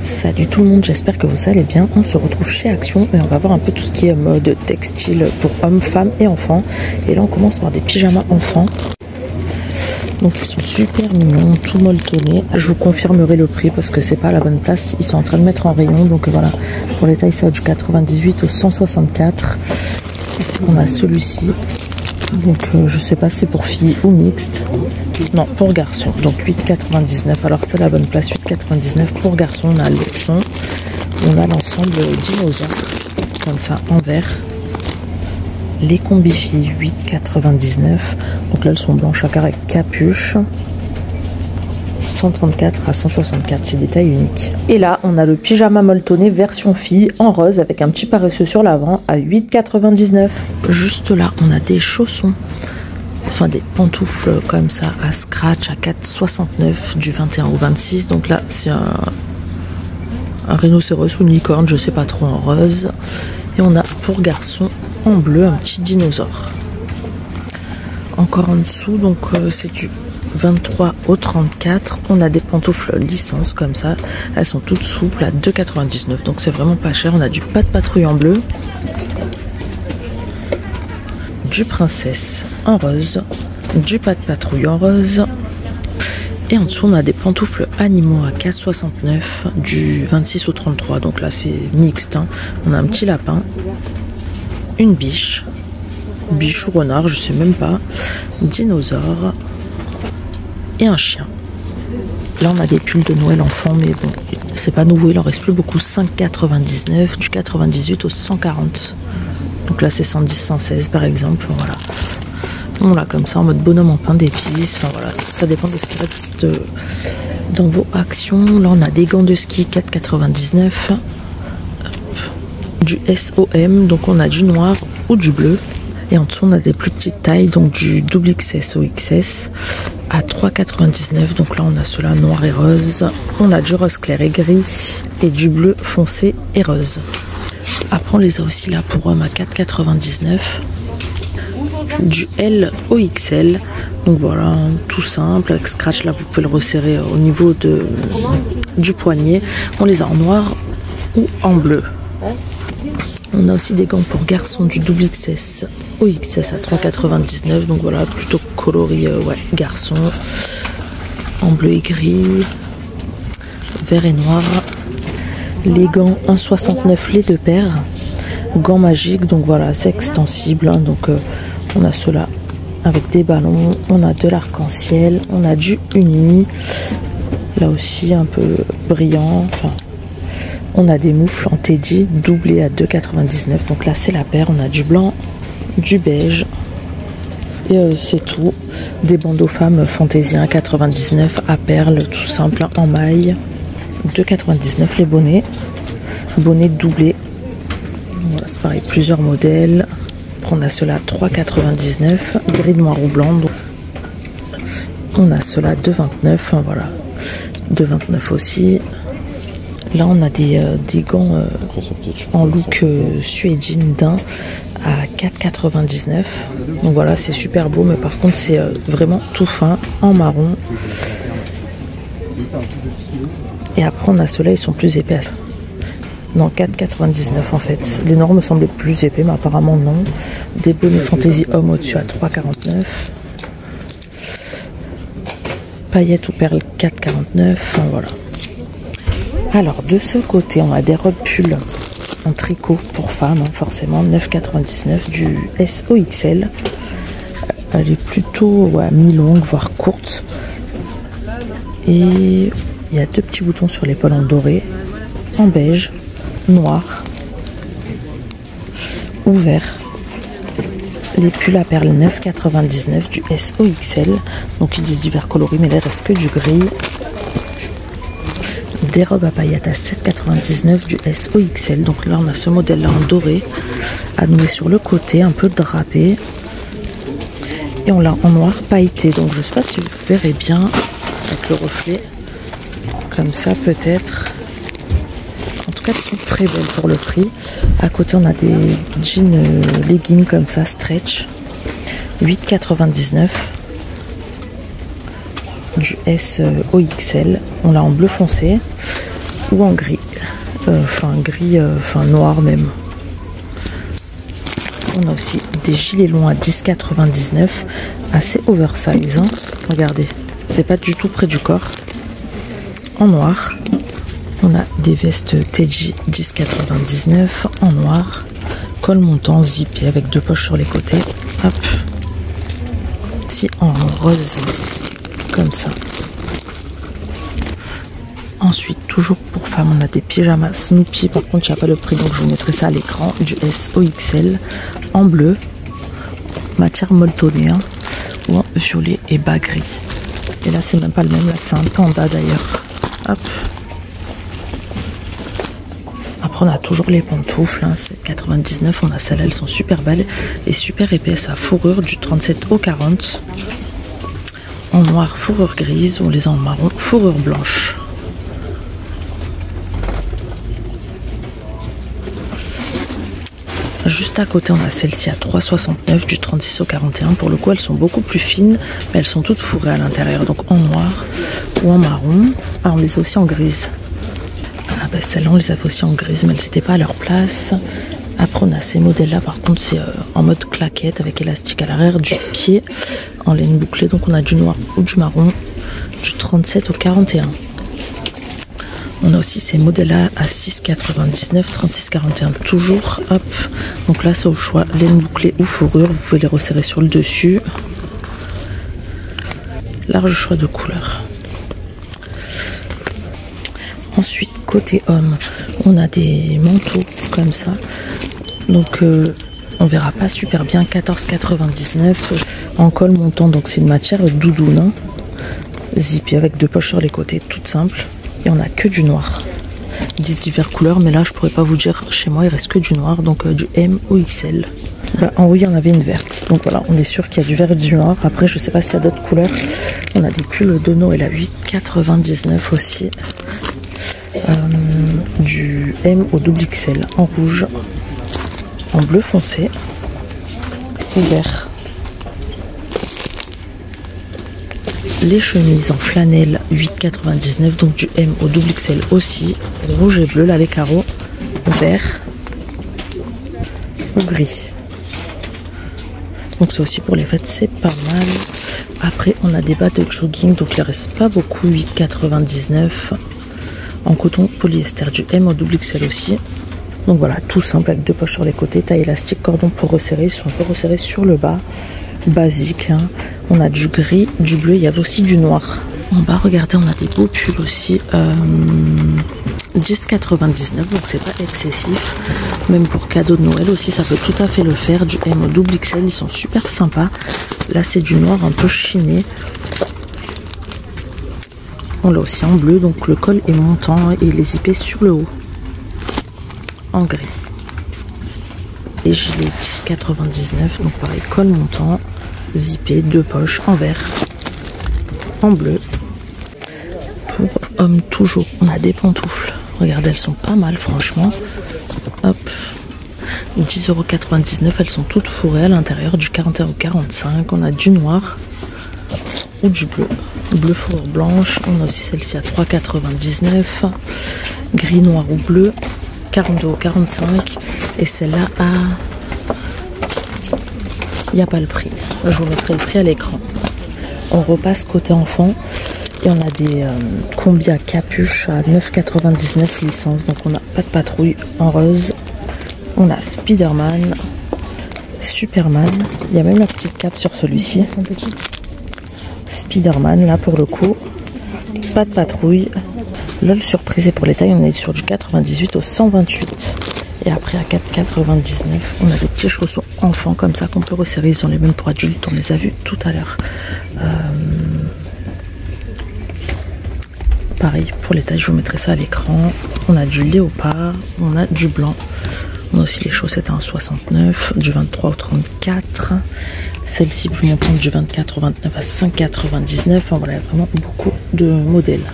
Salut tout le monde, j'espère que vous allez bien. On se retrouve chez Action et on va voir un peu tout ce qui est mode textile pour hommes, femmes et enfants. Et là on commence par des pyjamas enfants. Donc ils sont super mignons, tout molletonnés. Je vous confirmerai le prix parce que c'est pas à la bonne place. Ils sont en train de mettre en rayon. Donc voilà, pour les tailles ça va du 98 au 164. On a celui-ci. Donc je sais pas si c'est pour filles ou mixte. Non, pour garçons. Donc 8,99. Alors c'est la bonne place, 8,99 pour garçons. On a l'option. On a l'ensemble dinosaure comme ça en vert. Les combis filles 8,99. Donc là elles sont blanches à carré avec capuche. 134 à 164, c'est des tailles uniques. Et là on a le pyjama molletonné version fille en rose avec un petit paresseux sur l'avant à 8,99. Juste là on a des chaussons, enfin des pantoufles comme ça à scratch à 4,69 du 21 au 26. Donc là c'est un rhinocéros ou une licorne, je sais pas trop, en rose. Et on a pour garçon en bleu un petit dinosaure. Encore en dessous, donc c'est du 23 au 34. On a des pantoufles licence comme ça. Elles sont toutes souples à 2,99. Donc c'est vraiment pas cher. On a du pas de patrouille en bleu. Du princesse en rose. Du pas de patrouille en rose. Et en dessous on a des pantoufles animaux à 4,69 du 26 au 33. Donc là c'est mixte, hein. On a un petit lapin. Une biche. Biche ou renard, je sais même pas. Dinosaure. Et un chien. Là on a des pulls de Noël enfant, mais bon c'est pas nouveau, il en reste plus beaucoup. 5,99 du 98 au 140. Donc là c'est 110 116 par exemple. Voilà, on l'a comme ça en mode bonhomme en pain d'épices. Enfin voilà, ça dépend de ce qui reste dans vos actions. Là on a des gants de ski 4,99. Du SOM, donc on a du noir ou du bleu. Et en dessous on a des plus petites tailles, donc du double XS au XS à 3,99. Donc là on a cela noir et rose. On a du rose clair et gris et du bleu foncé et rose. Après on les a aussi là pour hommes à 4,99. Du L au XL. Donc voilà, tout simple avec scratch. Là vous pouvez le resserrer au niveau du poignet. On les a en noir ou en bleu. On a aussi des gants pour garçons du double XS au XS à 3,99. Donc voilà, plutôt coloris ouais, garçon. En bleu et gris. Vert et noir. Les gants 1,69 les deux paires. Gants magiques, donc voilà, c'est extensible. Hein, donc on a ceux-là avec des ballons. On a de l'arc-en-ciel. On a du uni. Là aussi un peu brillant. Enfin. On a des moufles en teddy doublés à 2,99. Donc là c'est la paire. On a du blanc, du beige. Et c'est tout. Des bandeaux femmes fantaisie 1,99 à perles, tout simple, en maille. 2,99 les bonnets. Bonnets doublés. Voilà, c'est pareil, plusieurs modèles. On a ceux-là 3,99. Gris, noir ou blanc. Donc, on a ceux-là 2,29. Enfin, voilà. 2,29 aussi. Là on a des gants en look suédine d'un à 4,99. Donc voilà, c'est super beau, mais par contre c'est vraiment tout fin en marron. Et après on a ceux-là, ils sont plus épais. Non, 4,99 en fait. Les normes me semblaient plus épais, mais apparemment non. Des bonnets fantaisie homme au-dessus à 3,49. Paillettes ou perles 4,49. Enfin voilà. Alors de ce côté on a des robes pulls en tricot pour femmes, hein, forcément 9,99 du SOXL. Elle est plutôt ouais, mi-longue voire courte. Et il y a deux petits boutons sur l'épaule en doré, en beige, noir ou vert. Les pulls à perles 9,99 du SOXL. Donc ils disent divers coloris mais là il reste que du gris. Des robes à paillettes à 7,99 du SOXL. Donc là on a ce modèle là en doré à nouer sur le côté, un peu drapé. Et on l'a en noir pailleté. Donc je sais pas si vous verrez bien avec le reflet. Comme ça peut-être. En tout cas elles sont très belles pour le prix. À côté on a des jeans leggings comme ça stretch. 8,99. Du SOXL. On l'a en bleu foncé. ou en gris. Enfin noir même. On a aussi des gilets longs à 10,99, assez oversize, hein. Regardez, c'est pas du tout près du corps. En noir, on a des vestes TJ 10,99 en noir, col montant zippé avec 2 poches sur les côtés. Hop, ici en rose, comme ça. Ensuite, toujours pour femmes, on a des pyjamas Snoopy. Par contre, il n'y a pas le prix, donc je vous mettrai ça à l'écran. Du SOXL en bleu, matière molletonnée, hein, ou en violet et bas gris. Et là, c'est même pas le même, là, c'est un panda d'ailleurs. Hop. Après, on a toujours les pantoufles, hein, c'est 99. On a celles-là, elles sont super belles et super épaisses à fourrure du 37 au 40. En noir, fourrure grise, ou les en marron, fourrure blanche. Juste à côté, on a celle-ci à 3,69 du 36 au 41. Pour le coup, elles sont beaucoup plus fines, mais elles sont toutes fourrées à l'intérieur, donc en noir ou en marron. Ah, on les a aussi en grise. Ah bah celles-là, on les avait aussi en grise, mais elles n'étaient pas à leur place. Après, on a ces modèles-là, par contre, c'est en mode claquette avec élastique à l'arrière, du pied en laine bouclée. Donc, on a du noir ou du marron, du 37 au 41. On a aussi ces modèles-là à 6,99, 36,41 toujours. Hop. Donc là, c'est au choix, laine bouclée ou fourrure. Vous pouvez les resserrer sur le dessus. Large choix de couleurs. Ensuite, côté homme, on a des manteaux comme ça. Donc, on verra pas super bien. 14,99 en col montant. Donc, c'est une matière doudoune, hein. Zippé avec 2 poches sur les côtés, toute simple. Et on a que du noir. 10 diverses couleurs, mais là je pourrais pas vous dire, chez moi il reste que du noir, donc du M ou XL. Bah, en haut il y en avait une verte, donc voilà, on est sûr qu'il y a du vert et du noir. Après je sais pas s'il y a d'autres couleurs. On a des pulls de Noël à 8,99 aussi. Du M au XXL en rouge, en bleu foncé ou vert. Les chemises en flanelle 8,99, donc du M au XXL aussi, rouge et bleu, là les carreaux, vert ou gris. Donc ça aussi pour les fêtes, c'est pas mal. Après on a des bas de jogging, donc il reste pas beaucoup, 8,99 en coton polyester, du M au XXL aussi. Donc voilà, tout simple avec 2 poches sur les côtés, taille élastique, cordon pour resserrer, ils sont un peu resserrés sur le bas. Basique, hein. On a du gris, du bleu, il y avait aussi du noir. En bas, regardez, on a des beaux pulls aussi, 10,99, donc c'est pas excessif. Même pour cadeau de Noël aussi, ça peut tout à fait le faire. Du M au XXL, ils sont super sympas. Là, c'est du noir un peu chiné. On l'a aussi en bleu, donc le col est montant et les zippés sur le haut. En gris. Et gilet 10,99, donc pareil, col montant, zippé, 2 poches, en vert, en bleu. Pour hommes, toujours, on a des pantoufles. Regardez, elles sont pas mal, franchement. Hop, 10,99 €, elles sont toutes fourrées à l'intérieur, du 41 au 45. On a du noir ou du bleu. Bleu fourrure blanche. On a aussi celle-ci à 3,99. Gris, noir ou bleu. 42 au 45. Et celle-là à... Il n'y a pas le prix. Je vous mettrai le prix à l'écran. On repasse côté enfant. Et on a des combis à capuche à 9,99 licence. Donc on a pas de patrouille en rose. On a Spider-Man, Superman. Il y a même la petite cape sur celui-ci. Spider-Man là pour le coup. Pas de patrouille. LOL surprise, et pour les tailles on est sur du 98 au 128. Et après à 4,99 on a des petits chaussons enfants comme ça qu'on peut resserrer. Ils sont les mêmes pour adultes, on les a vus tout à l'heure. Pareil pour les tailles, je vous mettrai ça à l'écran. On a du léopard, on a du blanc. On a aussi les chaussettes à 1,69, du 23 au 34. Celle-ci plus montante du 24 au 29 à 5,99. Enfin voilà, vraiment beaucoup de modèles.